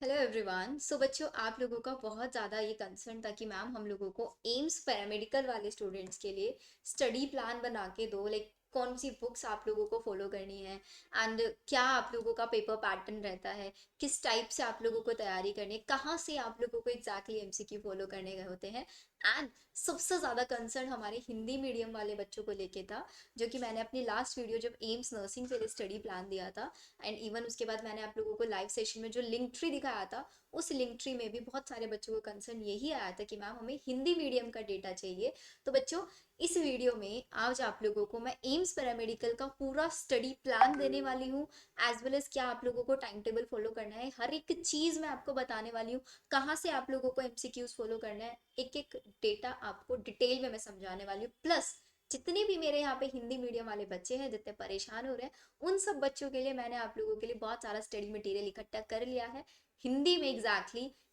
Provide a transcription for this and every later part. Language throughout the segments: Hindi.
Hello everyone. सो बच्चों, आप लोगों का बहुत ज़्यादा ये कंसर्न था कि मैम हम लोगों को एम्स पैरामेडिकल वाले स्टूडेंट्स के लिए स्टडी प्लान बना के दो। लाइक कौन सी बुक्स आप लोगों को फॉलो करनी है एंड क्या आप लोगों का पेपर पैटर्न रहता है, किस टाइप से आप लोगों को तैयारी करनी है, कहाँ से आप लोगों को एग्जैक्टली एमसीक्यू फॉलो करने गए होते हैं। एंड सबसे ज़्यादा कंसर्न हमारे हिंदी मीडियम वाले बच्चों को लेके था, जो कि मैंने अपनी लास्ट वीडियो जब एम्स नर्सिंग के लिए स्टडी प्लान दिया था एंड इवन उसके बाद मैंने आप लोगों को लाइव सेशन में जो लिंक ट्री दिखाया था, उस लिंक ट्री में भी बहुत सारे बच्चों को कंसर्न यही आया था कि मैम हमें हिंदी मीडियम का डेटा चाहिए। तो बच्चों, इस वीडियो में आज आप लोगों को मैं एम्स पैरामेडिकल का पूरा स्टडी प्लान देने वाली हूँ, एज वेल एज क्या आप लोगों को टाइम टेबल फॉलो करना है, हर एक चीज़ मैं आपको बताने वाली हूँ, कहाँ से आप लोगों को एमसीक्यूज फॉलो करना है, एक एक डेटा आपको डिटेल में मैं समझाने वाली हूँ। प्लस जितने भी मेरे यहाँ पे हिंदी मीडियम वाले बच्चे हैं जितने परेशान हो रहे हैं, उन सब बच्चों के लिए मैंने आप लोगों के लिए बहुत सारा स्टडी मटेरियल इकट्ठा कर लिया है हिंदी में।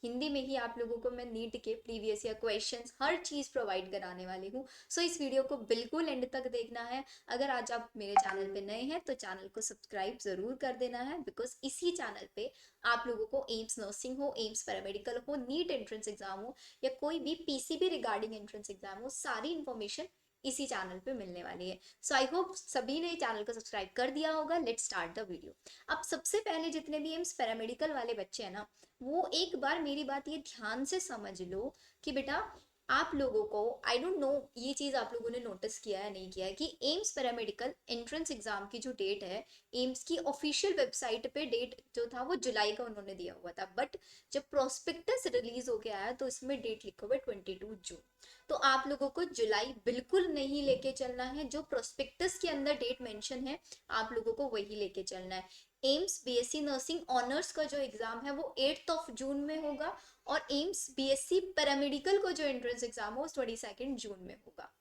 हिंदी में ही आप लोगों को मैं नीट के प्रीवियस ईयर क्वेश्चंस हर चीज़ प्रोवाइड कराने वाली हूँ। सो इस वीडियो को बिल्कुल एंड तक देखना है। अगर आज आप मेरे चैनल पे नए हैं तो चैनल को सब्सक्राइब ज़रूर कर देना है, बिकॉज इसी चैनल पे आप लोगों को एम्स नर्सिंग हो, एम्स पैरामेडिकल हो, नीट एंट्रेंस एग्जाम हो या कोई भी पीसीबी रिगार्डिंग एंट्रेंस एग्जाम हो, सारी इन्फॉर्मेशन इसी चैनल पे मिलने वाली है। सो आई होप सभी ने चैनल को सब्सक्राइब कर दिया होगा। Let's start the video. अब सबसे पहले जितने भी एम्स पैरामेडिकल वाले बच्चे हैं ना, वो एक बार मेरी बात ये ध्यान से समझ लो कि बेटा आप लोगों को, आई डोंट नो ये चीज़ आप लोगों ने नोटिस किया है नहीं किया है, कि एम्स पैरामेडिकल एंट्रेंस एग्जाम की जो डेट है, एम्स की ऑफिशियल वेबसाइट पे डेट जो था वो जुलाई का उन्होंने दिया हुआ था, बट जब प्रोस्पेक्टस रिलीज हो गया है तो इसमें डेट लिखा हुआ है 22 जून। तो आप लोगों को जुलाई बिल्कुल नहीं लेके चलना है, जो प्रोस्पेक्टस के अंदर डेट मेंशन है आप लोगों को वही लेके चलना है। एम्स बीएससी नर्सिंग ऑनर्स का जो एग्जाम है वो 8 जून में होगा, और एम्स बीएससी पैरामेडिकल को जो एंट्रेंस एग्जाम हो 22 जून में होगा।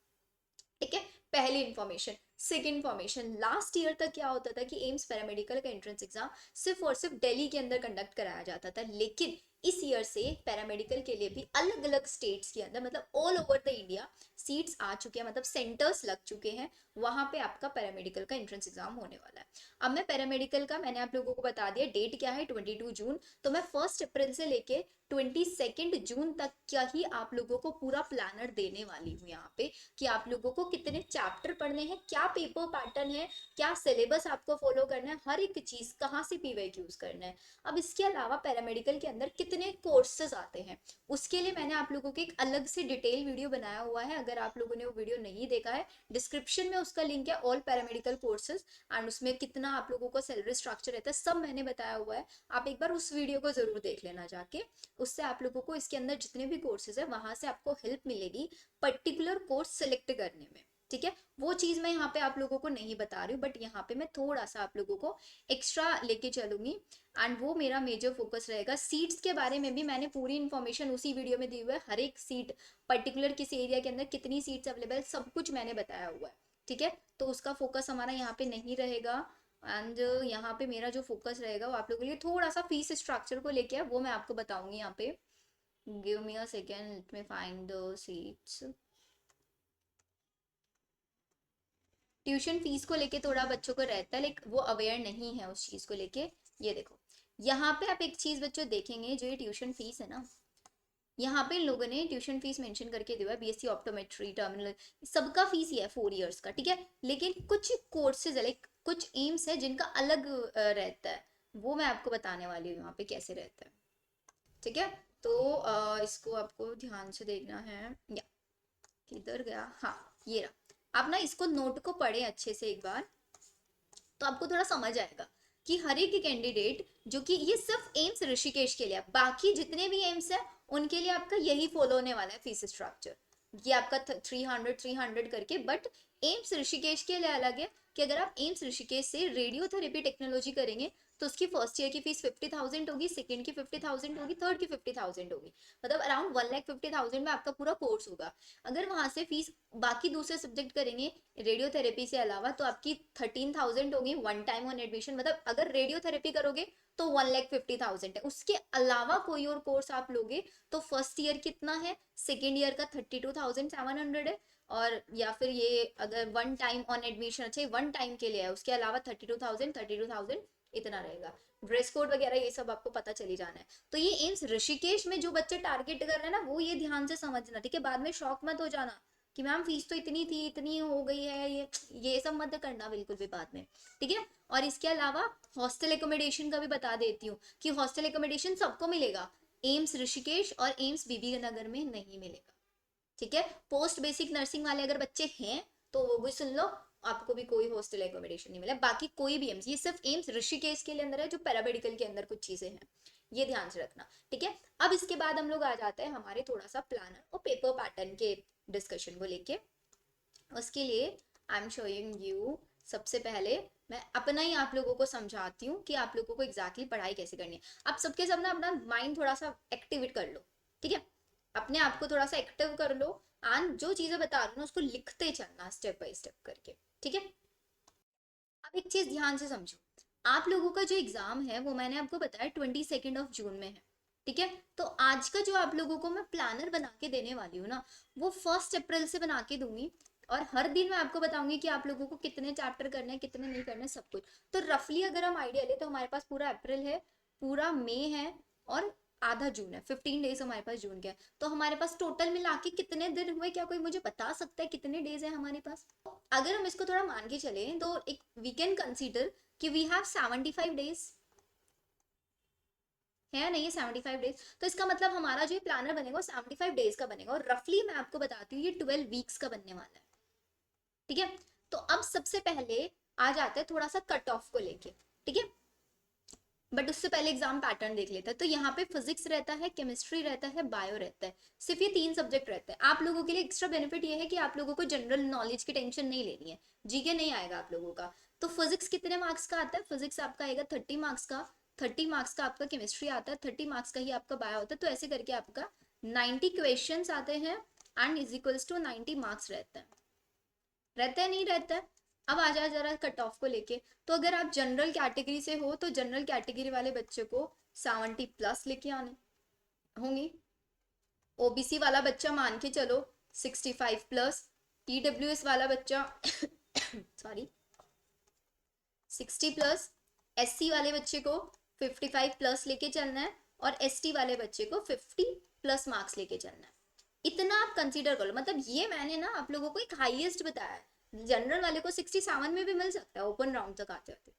ठीक है, पहली information. Second information, last year तक क्या होता था कि एम्स पैरामेडिकल का एंट्रेंस एग्जाम सिर्फ और सिर्फ दिल्ली के अंदर कंडक्ट कराया जाता था, लेकिन इस ईयर से पैरामेडिकल के लिए भी अलग अलग स्टेट्स के अंदर, मतलब all over the India seats आ चुके हैं, मतलब सेंटर्स लग चुके हैं, वहां पे आपका पैरामेडिकल का एंट्रेंस एग्जाम होने वाला है। अब मैं पैरामेडिकल का, मैंने आप लोगों को बता दिया डेट क्या है, 22 जून। तो मैं 1 अप्रैल से लेके 22 जून तक क्या ही आप लोगों को पूरा प्लानर देने वाली हूँ यहाँ पे, कि आप लोगों को कितने चैप्टर पढ़ने हैं, क्या पेपर पैटर्न है, क्या सिलेबस आपको फॉलो करना है, हर एक चीज कहाँ से पीवाईक्यूज करना है। अब इसके अलावा पैरामेडिकल के अंदर कितने कोर्सेज आते हैं, उसके लिए मैंने आप लोगों को एक अलग से डिटेल वीडियो बनाया हुआ है। अगर आप लोगों ने वो वीडियो नहीं देखा है, डिस्क्रिप्शन में उसका लिंक है, ऑल पैरामेडिकल कोर्सेज, एंड उसमें कितना आप लोगों का सैलरी स्ट्रक्चर रहता है सब मैंने बताया हुआ है। आप एक बार उस वीडियो को जरूर देख लेना जाके, उससे आप लोगों को इसके अंदर जितने भी कोर्सेज है वहां से आपको हेल्प मिलेगी पर्टिकुलर कोर्स सेलेक्ट करने में। ठीक है, वो चीज मैं यहाँ पे आप लोगों को नहीं बता रही हूँ, बट यहाँ पे मैं थोड़ा सा आप लोगों को एक्स्ट्रा लेके चलूंगी, एंड वो मेरा मेजर फोकस रहेगा। सीट्स के बारे में भी मैंने पूरी इन्फॉर्मेशन उसी वीडियो में दी हुई है, हर एक सीट पर्टिकुलर किस एरिया के अंदर कितनी सीट्स अवेलेबल, सब कुछ मैंने बताया हुआ है। ठीक है, तो उसका फोकस हमारा यहाँ पे नहीं रहेगा, एंड यहाँ पे मेरा जो फोकस रहेगा वो आप लोगों के लिए थोड़ा सा फीस स्ट्रक्चर को लेके है, वो मैं आपको बताऊंगी यहाँ पे। Give me a second, let me find the seats. Tuition fees को लेके थोड़ा बच्चों को रहता है, लाइक वो अवेयर नहीं है उस चीज को लेके। ये देखो, यहाँ पे आप एक चीज बच्चों देखेंगे, जो ये ट्यूशन फीस है ना, यहाँ पे इन लोगों ने ट्यूशन फीस मेंशन करके दिया है, बीएससी ऑप्टोमेट्री टर्मिनल, सबका फीस ये है 4 इयर्स का। ठीक है, लेकिन कुछ कोर्सेज है, लाइक कुछ एम्स है जिनका अलग रहता है, वो मैं आपको बताने वाली हूँ यहाँ पे कैसे रहता है। ठीक है, तो इसको आपको ध्यान से देखना है। या किधर गया, हाँ ये रहा। आप ना इसको नोट को पढ़े अच्छे से एक बार, तो आपको थोड़ा समझ आएगा कि हर एक कैंडिडेट, जो कि ये सिर्फ एम्स ऋषिकेश के लिए है, बाकी जितने भी एम्स है उनके लिए आपका यही फॉलो होने वाला है फीस स्ट्रक्चर, ये आपका 300 करके। बट एम्स ऋषिकेश के लिए अलग है, कि अगर आप एम्स ऋषिकेश से रेडियोथेरेपी टेक्नोलॉजी करेंगे तो उसकी फर्स्ट ईयर की फीस 50,000 होगी, सेकेंड की 50,000 होगी, थर्ड की 50,000 होगी, मतलब अराउंड 1,50,000 में आपका पूरा कोर्स होगा। अगर वहां से फीस बाकी दूसरे सब्जेक्ट करेंगे रेडियोथेरेपी से अलावा, तो आपकी 13,000 होगी वन टाइम ऑन एडमिशन, मतलब अगर रेडियोथेरेपी करोगे तो 1,50,000 है। उसके अलावा कोई और कोर्स आप लोगे तो फर्स्ट ईयर कितना है, सेकेंड ईयर का 32,700 है, और या फिर ये अगर वन टाइम ऑन एडमिशन, अच्छा वन टाइम के लिए है, उसके अलावा 32,000 इतना रहेगा। ड्रेस कोड वगैरह ये सब आपको पता चली जाना है। तो ये एम्स ऋषिकेश में जो बच्चे टारगेट कर रहे हैं ना, वो ये ध्यान से समझना, ठीक है। बाद में शॉक मत हो जाना कि मैम फीस तो इतनी थी, इतनी हो गई है, ये सब मत करना बिल्कुल भी बाद में, ठीक है। और इसके अलावा हॉस्टल एकोमोडेशन का भी बता देती हूँ कि हॉस्टल एकोमोडेशन सबको मिलेगा, एम्स ऋषिकेश और एम्स बीबी नगर में नहीं मिलेगा, ठीक है। पोस्ट बेसिक नर्सिंग वाले अगर बच्चे हैं तो वो भी सुन लो, आपको भी कोई हॉस्टल एकोमोडेशन नहीं मिला। बाकी कोई भी एम्स, ये सिर्फ एम्स ऋषिकेश के लिए अंदर है जो पैरामेडिकल के अंदर कुछ चीजें हैं, ये ध्यान से रखना, ठीक है। अब इसके बाद हम लोग आ जाते हैं हमारे थोड़ा सा प्लानर और पेपर पैटर्न के डिस्कशन को लेके। उसके लिए आई एम शोइंग यू, सबसे पहले मैं अपना ही आप लोगों को समझाती हूँ कि आप लोगों को एग्जैक्टली पढ़ाई कैसे करनी है। आप सबके सब ना अपना माइंड थोड़ा सा एक्टिवेट कर लो, ठीक है। अपने आप को थोड़ा सा एक्टिव कर लो, एंड जो चीजें बता रही हूँ उसको लिखते चलना स्टेप बाय स्टेप करके, ठीक है। अब एक चीज ध्यान से समझो, आप लोगों का जो एग्जाम है वो मैंने आपको बताया 22 जून में है, ठीक है। तो आज का जो आप लोगों को मैं प्लानर बना के देने वाली हूँ ना, वो 1 अप्रैल से बना के दूंगी। और हर दिन मैं आपको बताऊंगी कि आप लोगों को कितने चैप्टर करने हैं, कितने नहीं करने, सब कुछ। तो रफली अगर हम आइडिया ले तो हमारे पास पूरा अप्रैल है, पूरा मई है, और आधा जून है, 15 डेज हमारे पास जून के है। तो हमारे पास टोटल मिला के कितने दिन हुए, क्या कोई मुझे बता सकता है कितने डेज है हमारे पास? अगर हम इसको थोड़ा मान के चले तो एक वी कैन कंसीडर कि वी हैव 75 डेज, है नहीं, ये 75 डेज। तो इसका मतलब हमारा जो प्लानर बनेगा वो 75 डेज का बनेगा, और रफली मैं आपको बताती हूँ ये 12 वीक्स का बनने वाला है, ठीक है। तो अब सबसे पहले आ जाते हैं थोड़ा सा कट ऑफ को लेके, ठीक है। बट उससे पहले एग्जाम पैटर्न देख लेते हैं। तो यहाँ पे फिजिक्स रहता है, केमिस्ट्री रहता है, बायो रहता है, सिर्फ ये 3 सब्जेक्ट रहते हैं। आप लोगों के लिए एक्स्ट्रा बेनिफिट ये है कि आप लोगों को जनरल नॉलेज की टेंशन नहीं लेनी है, जीके नहीं आएगा आप लोगों का। तो फिजिक्स कितने मार्क्स का आता है? फिजिक्स आपका आएगा 30 मार्क्स का, 30 मार्क्स का आपका केमिस्ट्री आता है, 30 मार्क्स का ही आपका बायो होता है। तो ऐसे करके आपका 90 क्वेश्चन आते हैं, and is equals to 90 marks रहता है, रहता है नहीं रहता है। अब आ जाए जरा कट ऑफ को लेके। तो अगर आप जनरल कैटेगरी से हो तो जनरल कैटेगरी वाले बच्चे को 70 प्लस लेके आने होंगे। ओबीसी वाला बच्चा मान के चलो 65 प्लस, ईडब्ल्यूएस वाला बच्चा सॉरी 60 प्लस, एससी वाले बच्चे को 55 प्लस लेके चलना है, और एसटी वाले बच्चे को 50 प्लस मार्क्स लेके चलना है। इतना आप कंसीडर कर लो, मतलब ये मैंने ना आप लोगों को एक हाईएस्ट बताया है। जनरल वाले को 67 में भी मिल सकता है, ओपन राउंड तक आते आते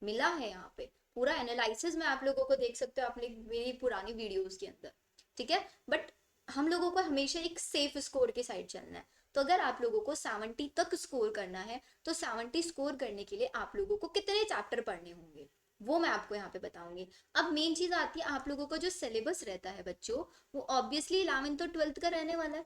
मिला है। यहाँ पे पूरा एनालिसिस में आप लोगों को देख सकते हो अपने मेरी पुरानी वीडियोस के अंदर, ठीक है। बट हम लोगों को हमेशा एक सेफ स्कोर के साइड चलना है। तो अगर आप लोगों को 70 तक स्कोर करना है तो 70 स्कोर करने के लिए आप लोगों को कितने चैप्टर पढ़ने होंगे वो मैं आपको यहाँ पे बताऊंगी। अब मेन चीज आती है आप लोगों का जो सिलेबस रहता है बच्चों, वो ऑब्वियसली 11th और 12th का रहने वाला है।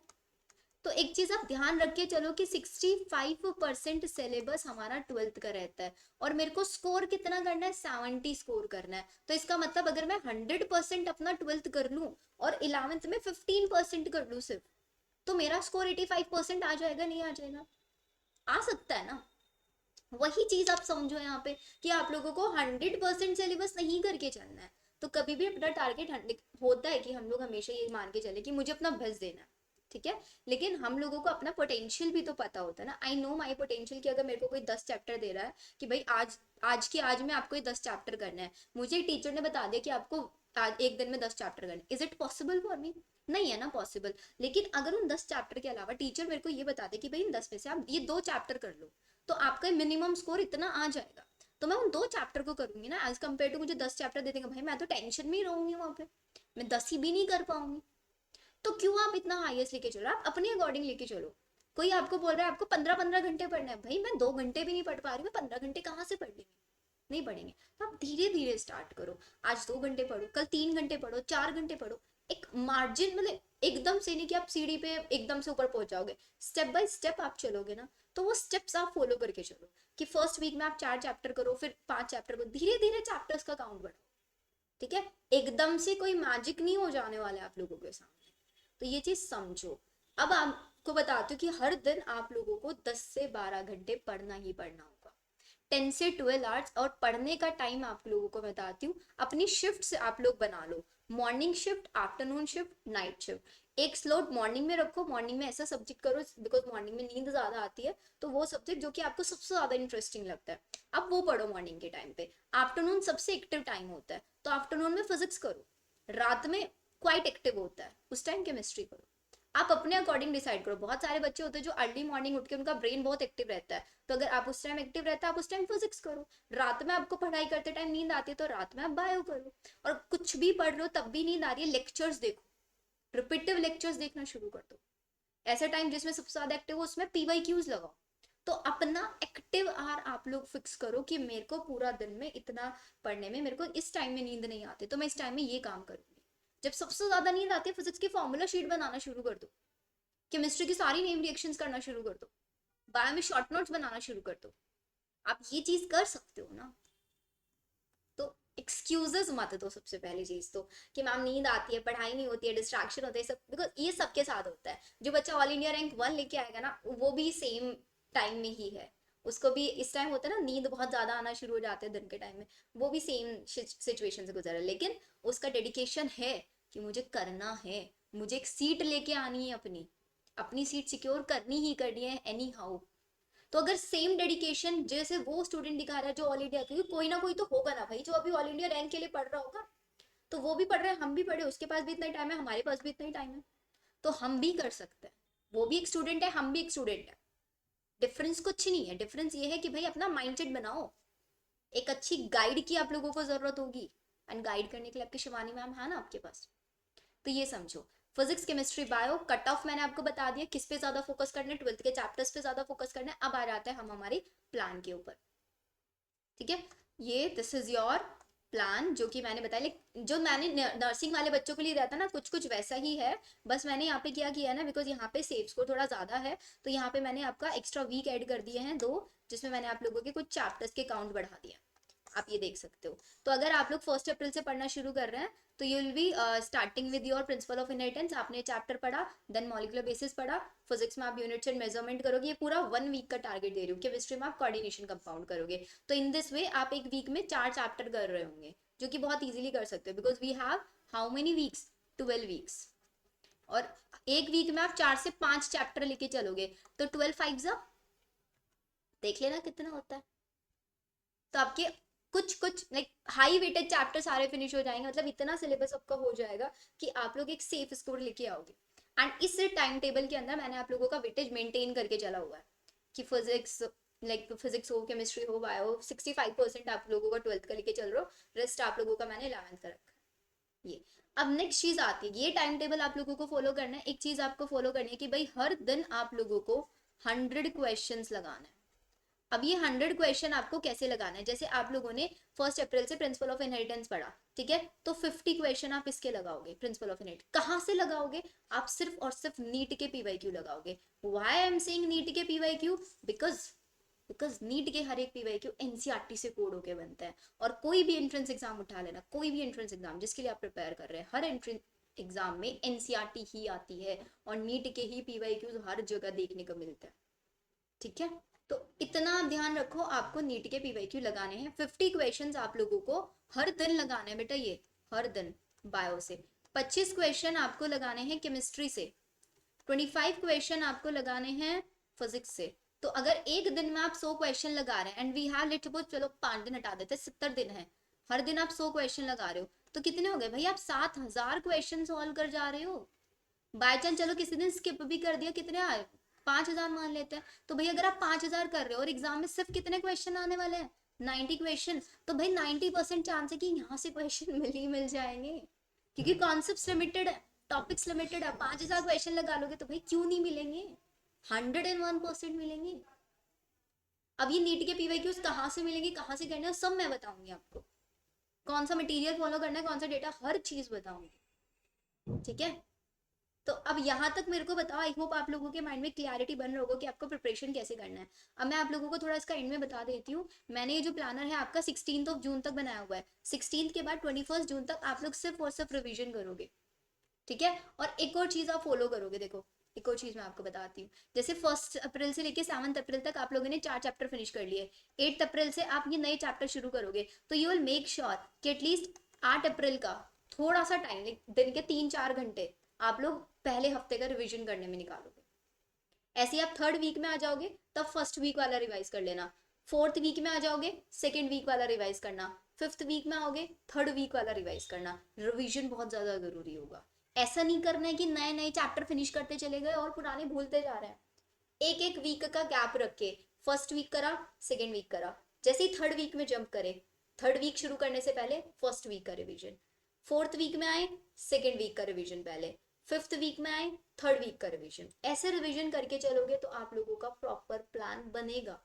तो एक चीज आप ध्यान रख के चलो कि 65% सिलेबस हमारा 12th का रहता है, और मेरे को स्कोर कितना करना है? 70 स्कोर करना है। तो इसका मतलब अगर मैं 100% अपना 12th कर लूं और 11th में 15% कर लूं सिर्फ, तो मेरा स्कोर 85% आ जाएगा, नहीं आ जाएगा? आ सकता है ना। वही चीज आप समझो यहाँ पे कि आप लोगों को 100% सिलेबस नहीं करके चलना है। तो कभी भी अपना टारगेट 100 होता है कि हम लोग हमेशा ये मान के चले कि मुझे अपना बेस्ट देना है, ठीक है। लेकिन हम लोगों को अपना पोटेंशियल भी तो पता होता है ना। आई नो माई पोटेंशियल कि अगर मेरे को कोई 10 चैप्टर दे रहा है कि भाई आज आज की आज में आपको ये 10 चैप्टर करना है, मुझे टीचर ने बता दिया कि आपको आज एक दिन में 10 चैप्टर करने, is it possible for me? नहीं है ना पॉसिबल। लेकिन अगर उन 10 चैप्टर के अलावा टीचर मेरे को ये बता दे कि भाई इन 10 में से आप ये 2 चैप्टर कर लो, तो आपका मिनिमम स्कोर इतना आ जाएगा। तो मैं उन 2 चैप्टर को करूंगी ना, एज कम्पेयर टू मुझे 10 चैप्टर दे देंगे, भाई मैं तो टेंशन में ही रहूंगी वहां पे, मैं 10 ही भी नहीं कर पाऊंगी। तो क्यों आप इतना हाईएस्ट लेके चलो, आप अपने अकॉर्डिंग लेके चलो। कोई आपको बोल रहा है आपको 15-15 घंटे पढ़ना है, भाई मैं 2 घंटे भी नहीं पढ़ पा रही, मैं 15 घंटे कहाँ से पढ़ लेंगे? नहीं पढ़ेंगे। तो आप धीरे धीरे स्टार्ट करो, आज 2 घंटे पढ़ो, कल 3 घंटे पढ़ो, 4 घंटे पढ़ो। एक मार्जिन, मतलब एकदम से नहीं कि आप सीढ़ी पे एकदम से ऊपर पहुंच जाओगे, स्टेप बाय स्टेप आप चलोगे ना। तो वो स्टेप्स आप फॉलो करके चलो कि फर्स्ट वीक में आप 4 चैप्टर करो, फिर 5 चैप्टर करो, धीरे धीरे चैप्टर्स का काउंट बढ़ाओ, ठीक है। एकदम से कोई मैजिक नहीं हो जाने वाले आप लोगों के सामने, तो ये चीज समझो। अब आपको बताती हूँ कि हर दिन आप लोगों को 10 से 12 घंटे पढ़ना ही पढ़ना होगा, 10 से 12 आवर्स। और पढ़ने का टाइम आप लोगों को बताती हूँ, अपनी शिफ्ट से आप लोग बना लो। Morning shift, afternoon shift, night shift. एक स्लॉट मॉर्निंग में रखो, मॉर्निंग में ऐसा सब्जेक्ट करो, बिकॉज मॉर्निंग में नींद ज्यादा आती है, तो वो सब्जेक्ट जो कि आपको सबसे ज्यादा इंटरेस्टिंग लगता है अब वो पढ़ो मॉर्निंग के टाइम पे। आफ्टरनून सबसे एक्टिव टाइम होता है, तो आफ्टरनून में फिजिक्स करो। रात में क्वाइट एक्टिव होता है, उस टाइम केमिस्ट्री करो। आप अपने अकॉर्डिंग डिसाइड करो। बहुत सारे बच्चे होते हैं जो अर्ली मॉर्निंग उठ के उनका ब्रेन बहुत एक्टिव रहता है, तो अगर आप उस टाइम एक्टिव रहता है आप उस टाइम फिजिक्स करो। रात में आपको पढ़ाई करते टाइम नींद आती है तो रात में आप बायो करो। और कुछ भी पढ़ लो तब भी नींद आ रही है, लेक्चर्स देखो, रिपीटिव लेक्चर्स देखना शुरू कर दो। ऐसा टाइम जिसमें सबसे ज्यादा एक्टिव हो उसमें पीवाईक्यूज लगाओ। तो अपना एक्टिव आर आप लोग फिक्स करो कि मेरे को पूरा दिन में इतना पढ़ने में, मेरे को इस टाइम में नींद नहीं आती तो मैं इस टाइम में ये काम करूंगी। जब सबसे ज्यादा नींद आती है फिजिक्स की फॉर्मूला शीट बनाना शुरू कर दो, केमिस्ट्री की सारी नेम रिएक्शंस करना शुरू कर दो, बायो में शॉर्ट नोट्स बनाना शुरू कर दो। आप ये चीज कर सकते हो ना। तो एक्सक्यूजेस मत दो सबसे पहली चीज तो, कि मैम नींद आती है, पढ़ाई नहीं होती है, डिस्ट्रैक्शन होते हैं सब, बिकॉज ये सबके साथ होता है। जो बच्चा ऑल इंडिया रैंक 1 लेके आएगा ना वो भी सेम टाइम में ही है, उसको भी इस टाइम होता है ना, नींद बहुत ज्यादा आना शुरू हो जाते हैं दिन के टाइम में, वो भी सेम सिचुएशन से गुजरा है, लेकिन उसका डेडिकेशन है कि मुझे करना है, मुझे एक सीट लेके आनी है, अपनी अपनी सीट सिक्योर करनी ही करनी है एनी हाउ। तो अगर सेम डेडिकेशन जैसे वो स्टूडेंट दिखा रहा है जो ऑल इंडिया, क्योंकि कोई ना कोई तो होगा ना भाई जो अभी ऑल इंडिया रैंक के लिए पढ़ रहा होगा, तो वो भी पढ़ रहे हैं, हम भी पढ़े, उसके पास भी इतना टाइम है, हमारे पास भी इतना ही टाइम है, तो हम भी कर सकते हैं। वो भी एक स्टूडेंट है, हम भी एक स्टूडेंट है। डिफरेंस कुछ नहीं है, डिफरेंस ये है कि भाई अपना माइंडसेट बनाओ। एक अच्छी गाइड की आप लोगों को जरूरत होगी, एंड गाइड करने के लिए आपकी शिवानी मैम है ना आपके पास। तो ये समझो, physics chemistry bio cut off मैंने आपको बता दिया, किस पे ज्यादा फोकस करना है, 12th के चैप्टर्स पे ज्यादा फोकस करना है। अब आ जाते हैं हम हमारे प्लान के ऊपर। ठीक है, ये दिस इज योर प्लान जो कि मैंने बताया, जो मैंने नर्सिंग वाले बच्चों के लिए रहता ना कुछ कुछ वैसा ही है, बस मैंने यहाँ पे क्या किया है ना, बिकॉज यहाँ पे सेफ स्कोर थोड़ा ज्यादा है, तो यहाँ पे मैंने आपका एक्स्ट्रा वीक ऐड कर दिए हैं 2, जिसमें मैंने आप लोगों के कुछ चैप्टर्स के काउंट बढ़ा दिया। आप ये देख सकते हो। तो अगर आप लोग 1 अप्रैल से पढ़ना शुरू कर रहे हैं तो you will be starting with your principle of inheritance, आपने चैप्टर पढ़ा, देन मॉलिक्यूलर बेसिस पढ़ा, फिजिक्स में आप यूनिट्स एंड मेजरमेंट करोगे, ये पूरा 1 वीक का टारगेट दे रही हूँ। केमिस्ट्री में आप कोऑर्डिनेशन कंपाउंड करोगे, तो इन दिस वे आप एक वीक में 4 चैप्टर कर रहे होंगे, जो कि बहुत इजीली कर सकते हो, because we have how many weeks, 12 weeks. और एक वीक में आप 4 से 5 चैप्टर लेके चलोगे, तो 12 5 देख लेना कितना होता है। तो आपके कुछ कुछ लाइक हाई वेटेड चैप्टर सारे फिनिश हो जाएंगे, मतलब इतना सिलेबस आपका हो जाएगा कि आप लोग एक सेफ स्कोर लेके आओगे। एंड इस टाइम टेबल के अंदर मैंने आप लोगों का वेटेज मेंटेन करके चला हुआ है कि फिजिक्स, लाइक फिजिक्स हो, केमिस्ट्री हो, बायो 65% आप लोगों का 12th का लेके चल रहे हो, रेस्ट आप लोगों का मैंने 11th का रखा है। ये अब नेक्स्ट चीज आती है, ये टाइम टेबल आप लोगों को फॉलो करना है। एक चीज आपको फॉलो करनी है कि भाई हर दिन आप लोगों को 100 क्वेश्चंस लगाना है। अब ये 100 क्वेश्चन आपको कैसे लगाना है, जैसे आप लोगों ने 1 अप्रैल से प्रिंसिपल ऑफ इनहेरिटेंस पढ़ा, ठीक है, तो 50 क्वेश्चन आप इसके लगाओगे, प्रिंसिपल ऑफ इनहेरिटेंस कहाँ से लगाओगे, आप सिर्फ और सिर्फ नीट के पीवाईक्यू लगाओगे। Why I am saying NEET के पीवाईक्यू, बिकॉज बिकॉज नीट के हर एक पीवाईक्यू एनसीईआरटी से कोड होके बनता है। और कोई भी एंट्रेंस एग्जाम उठा लेना, कोई भी एंट्रेंस एग्जाम जिसके लिए आप प्रिपेयर कर रहे हैं, हर एंट्रेंस एग्जाम में एनसीईआरटी ही आती है, और नीट के ही पीवाईक्यूज हर जगह देखने को मिलता है। ठीक है, तो इतना ध्यान रखो, आपको नीट के पीवाईक्यू लगाने हैं। 50 क्वेश्चंस आप लोगों को हर दिन लगाने हैं बेटा, ये हर दिन। बायो से 25 क्वेश्चन आपको लगाने हैं, केमिस्ट्री से 25 क्वेश्चन आपको लगाने हैं, फिजिक्स से। तो अगर एक दिन में आप 100 क्वेश्चन लगा रहे हैं, and we have let suppose, चलो 5 दिन हटा देते, 70 दिन है, हर दिन आप 100 क्वेश्चन लगा रहे हो, तो कितने हो गए भाई, आप 7000 क्वेश्चन सॉल्व कर जा रहे हो। बाय चांस चलो किसी दिन स्किप भी कर दिया, कितने आए, 5000 मान लेते हैं, तो भाई अगर आप 5000 कर रहे हो और एग्जाम में सिर्फ कितने क्वेश्चन आने वाले हैं, 90 क्वेश्चन, तो भाई 90% चांस है कि यहाँ से क्वेश्चन मिल ही मिल जाएंगे, क्योंकि कॉन्सेप्ट लिमिटेड है, टॉपिक्स लिमिटेड है। 5000 क्वेश्चन लगा लोगे तो भाई क्यों नहीं मिलेंगे, 101% मिलेंगे। अब ये नीट के पीवाईक्यूज कहाँ से मिलेंगे, कहाँ से करना है, सब मैं बताऊंगी आपको, कौन सा मटेरियल फॉलो करना है, कौन सा डेटा, हर चीज बताऊंगी। ठीक है, तो अब यहाँ तक मेरे को बताओ, आई होप आप लोगों के माइंड में क्लियरिटी बन रहा होगा कि आपको प्रिपरेशन कैसे करना है। अब मैं आप लोगों को थोड़ा इसका एंड में बता देती हूँ। मैंने ये जो प्लानर है आपका 16 जून तक बनाया हुआ है, 16 के बाद 21 जून तक आप लोग सिर्फ और सिर्फ रिविजन करोगे। ठीक है, और एक और चीज आप फॉलो करोगे, देखो एक और चीज मैं आपको बताती हूँ। जैसे 1 अप्रैल से लेके 7 अप्रैल तक आप लोगों ने 4 चैप्टर फिनिश कर लिए, 8 अप्रैल से आप ये नए चैप्टर शुरू करोगे, तो यू विल मेक श्योर कि एटलीस्ट 8 अप्रैल का थोड़ा सा टाइम, दिन के 3-4 घंटे आप लोग पहले हफ्ते का रिवीजन करने में निकालोगे। ऐसे ही आप थर्ड वीक में आ जाओगे, तब फर्स्ट वीक वाला रिवाइज कर लेना। फोर्थ वीक में आ जाओगे, सेकेंड वीक वाला रिवाइज करना। फिफ्थ वीक में आओगे, थर्ड वीक वाला रिवाइज करना। रिवीजन बहुत ज्यादा जरूरी होगा। ऐसा नहीं करना है कि नए नए चैप्टर फिनिश करते चले गए और पुराने भूलते जा रहे हैं। एक एक वीक का गैप रख के, फर्स्ट वीक करा, सेकेंड वीक करा, जैसे ही थर्ड वीक में जंप करे, थर्ड वीक शुरू करने से पहले फर्स्ट वीक का रिवीजन, फोर्थ वीक में आए, सेकेंड वीक का रिवीजन पहले, फिफ्थ वीक में आए, थर्ड वीक का रिवीजन। ऐसे रिवीजन करके चलोगे तो आप लोगों का प्रॉपर प्लान बनेगा,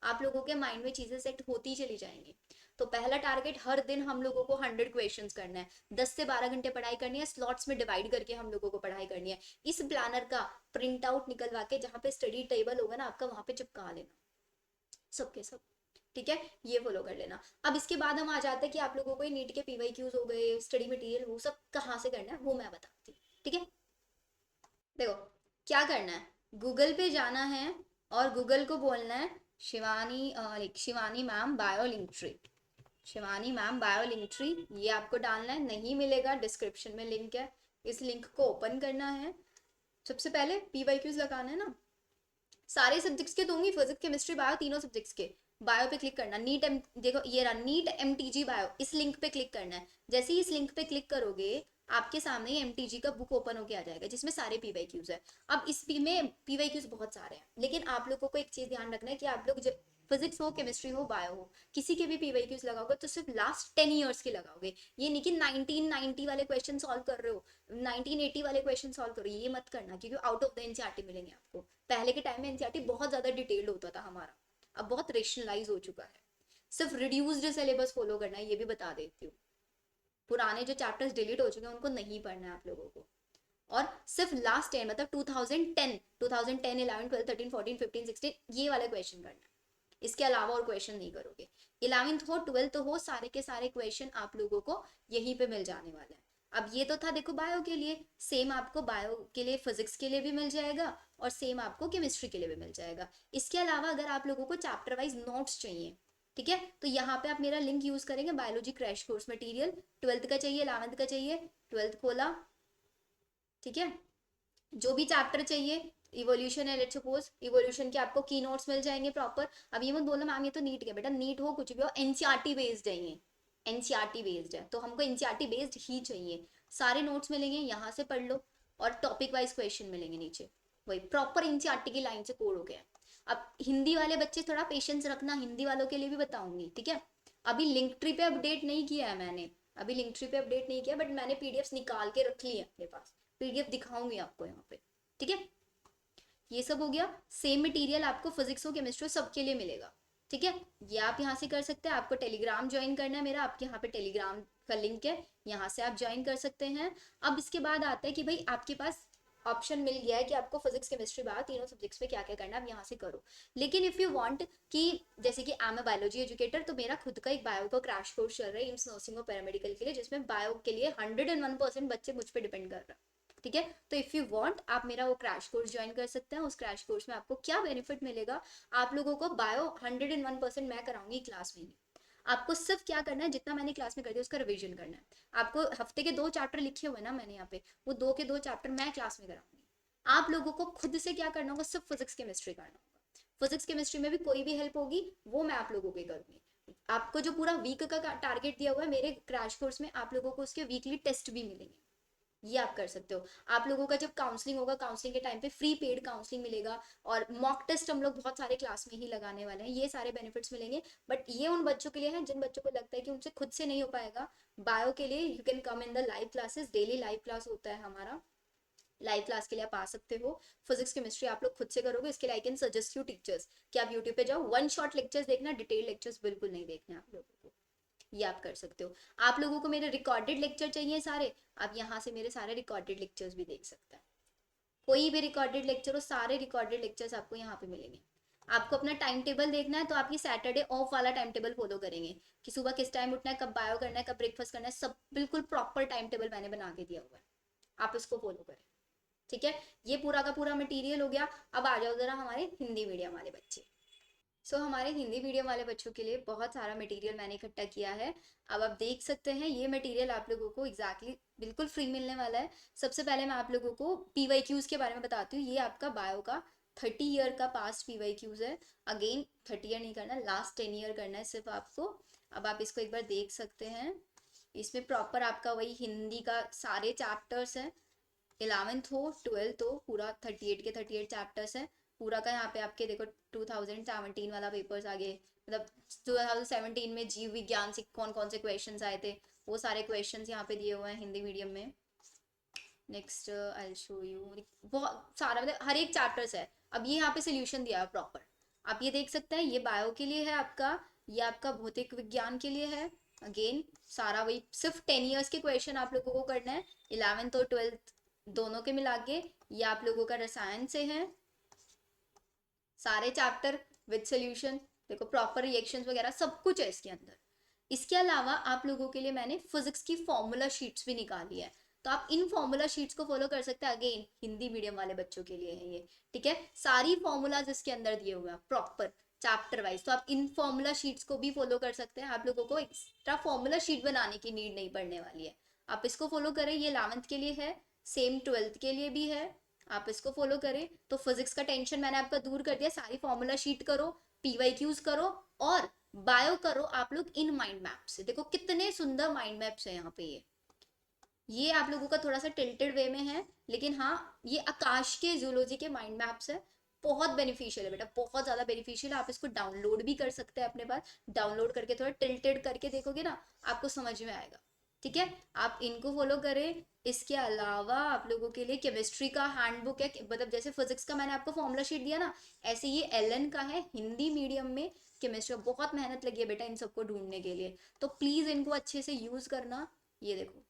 आप लोगों के माइंड में चीजें सेट होती चली जाएंगी। तो पहला टारगेट, हर दिन हम लोगों को 100 क्वेश्चंस करना है, 10 से 12 घंटे पढ़ाई करनी है, स्लॉट्स में डिवाइड करके हम लोगों को पढ़ाई करनी है। इस प्लानर का प्रिंट आउट निकलवा के जहाँ पे स्टडी टेबल होगा ना आपका, वहां पे चिपका लेना सबके सब। ठीक है, ये फॉलो कर लेना। अब इसके बाद हम आ जाते हैं कि आप लोगों को नीट के पीवाई क्यूज हो गए, स्टडी मटेरियल, वो सब कहाँ से करना है वो मैं बताती हूँ। ठीक है, देखो क्या करना है, गूगल पे जाना है और गूगल को बोलना है Shivani ma'am bio link tree. Shivani ma'am bio link tree, ये आपको डालना है, नहीं मिलेगा डिस्क्रिप्शन में लिंक है। इस लिंक को ओपन करना है। सबसे पहले पीवाई क्यूज लगाना है ना, सारे सब्जेक्ट्स के दूंगी, फिजिक्स केमिस्ट्री बायो, तीनों सब्जेक्ट्स के। बायो पे क्लिक करना, नीट एम, देखो ये रहा नीट एमटीजी बायो, इस लिंक पे क्लिक करना है। जैसे ही इस लिंक पे क्लिक करोगे, आपके सामने एमटीजी का बुक ओपन होके आ जाएगा जिसमें सारे पीवाई क्यूज है। अब इस पी में पीवाई क्यूज बहुत सारे हैं, लेकिन आप लोगों को एक चीज ध्यान रखना है कि आप लोग जब फिजिक्स हो, केमिस्ट्री हो, बायो हो, किसी के भी पीवाई क्यूज लगाओगे तो सिर्फ लास्ट 10 ईयर्स के लगाओगे। ये नहीं कि 1990 वाले क्वेश्चन सॉल्व कर रहे हो, 1980 वाले क्वेश्चन सॉल्व करो, ये मत करना, क्योंकि आउट ऑफ द एनसीईआरटी मिलेंगे आपको। पहले के टाइम में एनसीईआरटी बहुत ज्यादा डिटेल्ड होता था हमारा, अब बहुत रेशनलाइज हो चुका है। सिर्फ रिड्यूस्ड सिलेबस फॉलो करना है, ये भी बता देती हूँ। पुराने जो चैप्टर्स डिलीट हो चुके हैं उनको नहीं पढ़ना है आप लोगों को। और सिर्फ लास्ट 10, मतलब 2010, 2010, 11, 12, 13, 14, 15, 16, ये वाले क्वेश्चन करना है। इसके अलावा और क्वेश्चन नहीं करोगे। 11th हो, 12th हो, सारे के सारे क्वेश्चन आप लोगों को यहीं पे मिल जाने वाले हैं। अब ये तो था देखो बायो के लिए, सेम आपको बायो के लिए फिजिक्स के लिए भी मिल जाएगा और सेम आपको केमिस्ट्री के लिए भी मिल जाएगा। इसके अलावा अगर आप लोगों को चैप्टर वाइज नोट्स चाहिए, ठीक है, तो यहाँ पे आप मेरा लिंक यूज करेंगे, biology crash course material, 12th का चाहिए, 11th का चाहिए, 12th खोला, ठीक है, जो भी चैप्टर चाहिए, इवोल्यूशन है लेट्स सपोज, इवोल्यूशन के आपको की नोट्स मिल जाएंगे प्रॉपर। अब ये मत बोलना मैम ये तो नीट के, बेटा नीट हो कुछ भी हो, एनसीईआरटी बेस्ड है ये, एनसीईआरटी बेस्ड है तो हमको एनसीईआरटी बेस्ड ही चाहिए। सारे नोट्स मिलेंगे, यहाँ से पढ़ लो, और टॉपिक वाइज क्वेश्चन मिलेंगे नीचे, वही प्रॉपर एनसीईआरटी की लाइन से कोड हो गया। अब हिंदी वाले बच्चे थोड़ा पेशेंस रखना, हिंदी वालों के लिए भी बताऊंगी, ठीक है। अभी लिंक ट्री पे अपडेट नहीं किया है मैंने, अभी लिंक ट्री पे अपडेट नहीं किया, बट मैंने पीडीएफ निकाल के रख ली है अपने पास, पीडीएफ दिखाऊंगी आपको यहाँ पे, ठीक है। ये सब हो गया, सेम मटेरियल आपको फिजिक्स हो, केमिस्ट्री हो, सबके लिए मिलेगा, ठीक है। ये आप यहाँ से कर सकते हैं। आपको टेलीग्राम ज्वाइन करना है मेरा, आपके यहाँ पे टेलीग्राम का लिंक है, यहाँ से आप ज्वाइन कर सकते हैं। अब इसके बाद आता है कि भाई आपके पास ऑप्शन मिल गया है कि आपको फिजिक्स केमिस्ट्री बायो तीनों सब्जेक्ट्स में क्या क्या करना है, आप यहाँ से करो। लेकिन इफ यू वांट कि जैसे कि I am a biology educator, तो मेरा खुद का एक बायो का क्रैश कोर्स चल रहा है एम्स नर्सिंग और पैरामेडिकल के लिए, जिसमें बायो के लिए 101% बच्चे मुझ पर डिपेंड कर रहे हैं, ठीक है। तो इफ यू वांट आप मेरा वो क्रैश कोर्स ज्वाइन कर सकते हैं। उस क्रैश कोर्स में आपको क्या बेनिफिट मिलेगा, आप लोगों को बायो 101% मैं कराऊंगी क्लास में ही। आपको सिर्फ क्या करना है, जितना मैंने क्लास में कर दिया उसका रिवीजन करना है। आपको हफ्ते के 2 चैप्टर लिखे हुए ना मैंने यहाँ पे, वो 2 के 2 चैप्टर मैं क्लास में कराऊंगी। आप लोगों को खुद से क्या करना होगा, सिर्फ फिजिक्स केमिस्ट्री करना होगा। फिजिक्स केमिस्ट्री में भी कोई भी हेल्प होगी वो मैं आप लोगों की करूंगी। आपको जो पूरा वीक का टारगेट दिया हुआ है मेरे क्रैश कोर्स में, आप लोगों को उसके वीकली टेस्ट भी मिलेंगे, ये आप कर सकते हो। आप लोगों का जब काउंसलिंग होगा, काउंसलिंग के टाइम पे फ्री पेड काउंसलिंग मिलेगा, और मॉक टेस्ट हम लोग बहुत सारे क्लास में ही लगाने वाले हैं, ये सारे बेनिफिट्स मिलेंगे। बट ये उन बच्चों के लिए है जिन बच्चों को लगता है कि उनसे खुद से नहीं हो पाएगा। बायो के लिए you can come in the live classes, daily live class होता है हमारा, लाइव क्लास के लिए आप आ सकते हो। फिजिक्स केमिस्ट्री आप लोग खुद से करोगे, इसके लिए I can suggest you teachers कि आप यूट्यूब पे जाओ, वन शॉट लेक्चर्स देखना, डिटेल लेक्चर्स बिल्कुल नहीं देखने आप लोगों को, ये आप कर सकते हो। आप लोगों को मेरे रिकॉर्डेड लेक्चर चाहिए सारे, आप यहाँ से मेरे सारे रिकॉर्डेड लेक्चर्स भी देख सकते हैं। कोई भी रिकॉर्डेड लेक्चर हो, सारे रिकॉर्डेड लेक्चर्स आपको यहाँ पे मिलेंगे। आपको अपना टाइम टेबल देखना है तो आप ये सैटरडे ऑफ वाला टाइम टेबल फॉलो करेंगे, कि सुबह किस टाइम उठना है, कब बायो करना है, कब ब्रेकफास्ट करना है, सब बिल्कुल प्रॉपर टाइम टेबल मैंने बना के दिया हुआ है, आप इसको फॉलो करें, ठीक है। ये पूरा का पूरा मटेरियल हो गया। अब आ जाओ जरा हमारे हिंदी मीडियम वाले बच्चे, हमारे हिंदी मीडियम वाले बच्चों के लिए बहुत सारा मटेरियल मैंने इकट्ठा किया है। अब आप देख सकते हैं ये मटेरियल आप लोगों को बिल्कुल फ्री मिलने वाला है। सबसे पहले मैं आप लोगों को पीवाईक्यूज के बारे में बताती हूँ। ये आपका बायो का 30 ईयर का पास्ट पीवाईक्यूज है। अगेन 30 ईयर नहीं करना, लास्ट 10 ईयर करना है सिर्फ आपको। अब आप इसको एक बार देख सकते हैं। इसमें प्रॉपर आपका वही हिंदी का सारे चैप्टर्स हैं। 11th हो 12th हो, पूरा 38 के 38 चैप्टर्स हैं। पूरा का यहाँ पे आपके देखो 2017 वाला पेपर्स आ गए, मतलब 2017 में जीव विज्ञान से कौन कौन से क्वेश्चंस आए थे, वो सारे क्वेश्चंस यहाँ पे दिए हुए हैं हिंदी मीडियम में। नेक्स्ट आई शो यू, बहुत सारा मतलब हर एक चैप्टर्स है। अब ये यहाँ पे सोल्यूशन दिया है प्रॉपर, आप ये देख सकते हैं। ये बायो के लिए है आपका, ये आपका भौतिक विज्ञान के लिए है। अगेन सारा वही, सिर्फ 10 ईयर्स के क्वेश्चन आप लोगों को करना है, 11th और 12th दोनों के मिला के। ये आप लोगों का रसायन से है, सारे चैप्टर विद सोल्यूशन। देखो प्रॉपर रिएक्शंस वगैरह सब कुछ है इसके अंदर। इसके अलावा आप लोगों के लिए मैंने फिजिक्स की फॉर्मूला शीट्स भी निकाली है, तो आप इन फॉर्मूला शीट्स को फॉलो कर सकते हैं। अगेन हिंदी मीडियम वाले बच्चों के लिए है ये, ठीक है। सारी फॉर्मूलाज इसके अंदर दिए हुए हैं प्रॉपर चैप्टर वाइज, तो आप इन फॉर्मूला शीट्स को भी फॉलो कर सकते हैं। आप लोगों को एक्स्ट्रा फॉर्मूला शीट बनाने की नीड नहीं पड़ने वाली है, आप इसको फॉलो करें। ये 11th के लिए है, सेम 12th के लिए भी है, आप इसको फॉलो करें तो फिजिक्स का टेंशन मैंने आपका दूर कर दिया। सारी फॉर्मूला शीट करो, पीवाईक्यूज करो, और बायो करो आप लोग इन माइंड मैप से। देखो कितने सुंदर माइंड मैप्स है यहाँ पे। ये आप लोगों का थोड़ा सा टिल्टेड वे में है, लेकिन हाँ ये आकाश के जूलॉजी के माइंड मैप्स है। बहुत बेनिफिशियल है बेटा, बहुत ज्यादा बेनिफिशियल है। आप इसको डाउनलोड भी कर सकते हैं अपने पास, डाउनलोड करके थोड़ा टिल्टेड करके देखोगे ना, आपको समझ में आएगा, ठीक है। आप इनको फॉलो करें। इसके अलावा आप लोगों के लिए केमिस्ट्री का हैंडबुक है, मतलब जैसे फिजिक्स का मैंने आपको फॉर्मूला शीट दिया ना, ऐसे ये एलन का है हिंदी मीडियम में। केमिस्ट्री बहुत मेहनत लगी है बेटा इन सबको ढूंढने के लिए, तो प्लीज इनको अच्छे से यूज करना। ये देखो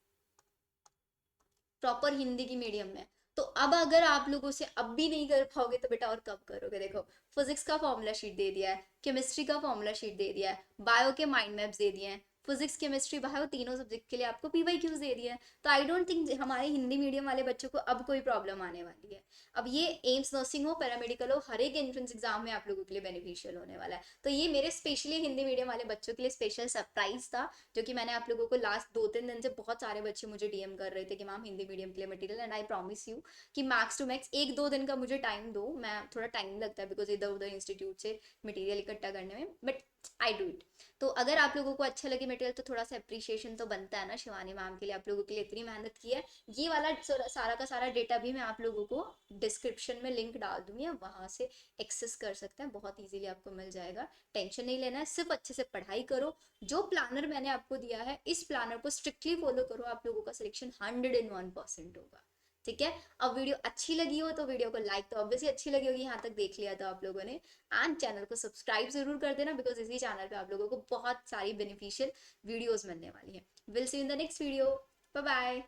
प्रॉपर हिंदी की मीडियम में। तो अब अगर आप लोगों से अब भी नहीं कर पाओगे तो बेटा और कब करोगे। देखो फिजिक्स का फॉर्मूला शीट दे दिया है, केमिस्ट्री का फॉर्मूला शीट दे दिया है, बायो के माइंड मैप्स दे दिए हैं, फिजिक्स केमिस्ट्री बायो तीनों सब्जेक्ट के लिए आपको पीवाईक्यूज दे दिया है। तो आई डोंट थिंक हमारे हिंदी मीडियम वाले बच्चों को अब कोई प्रॉब्लम आने वाली है। अब ये एम्स नर्सिंग हो, पैरामेडिकल हो, हर एक एंट्रेंस एग्जाम में आप लोगों के लिए बेनिफिशियल होने वाला है। तो ये मेरे स्पेशली हिंदी मीडियम वाले बच्चों के लिए स्पेशल सरप्राइज था, जो कि मैंने आप लोगों को लास्ट 2-3 दिन से बहुत सारे बच्चे मुझे डीएम कर रहे थे कि मैम हिंदी मीडियम के लिए material, and I promise you कि मैक्स टू मैक्स 1-2 दिन का मुझे टाइम दो। मैं थोड़ा टाइम लगता है बिकॉज इधर उधर इंस्टीट्यूट से मटेरियल इकट्ठा करने में, बट आई डू इट। तो अगर आप लोगों को अच्छा लगे मटेरियल तो थोड़ा सा अप्रिशिएशन तो बनता है ना शिवानी मैम के लिए, आप लोगों के लिए इतनी मेहनत की है। ये वाला सारा का सारा डेटा भी मैं आप लोगों को डिस्क्रिप्शन में लिंक डाल दूंगी, आप वहां से एक्सेस कर सकते हैं, बहुत इजीली आपको मिल जाएगा। टेंशन नहीं लेना है, सिर्फ अच्छे से पढ़ाई करो। जो प्लानर मैंने आपको दिया है इस प्लानर को स्ट्रिक्टली फॉलो करो, आप लोगों का सिलेक्शन 101% होगा, ठीक है। अब वीडियो अच्छी लगी हो तो वीडियो को लाइक, तो ऑब्वियसली अच्छी लगी होगी, यहाँ तक देख लिया था आप लोगों ने। एंड चैनल को सब्सक्राइब जरूर कर देना, बिकॉज इसी चैनल पे आप लोगों को बहुत सारी बेनिफिशियल वीडियोस मिलने वाली है। Will see in the next video, bye bye.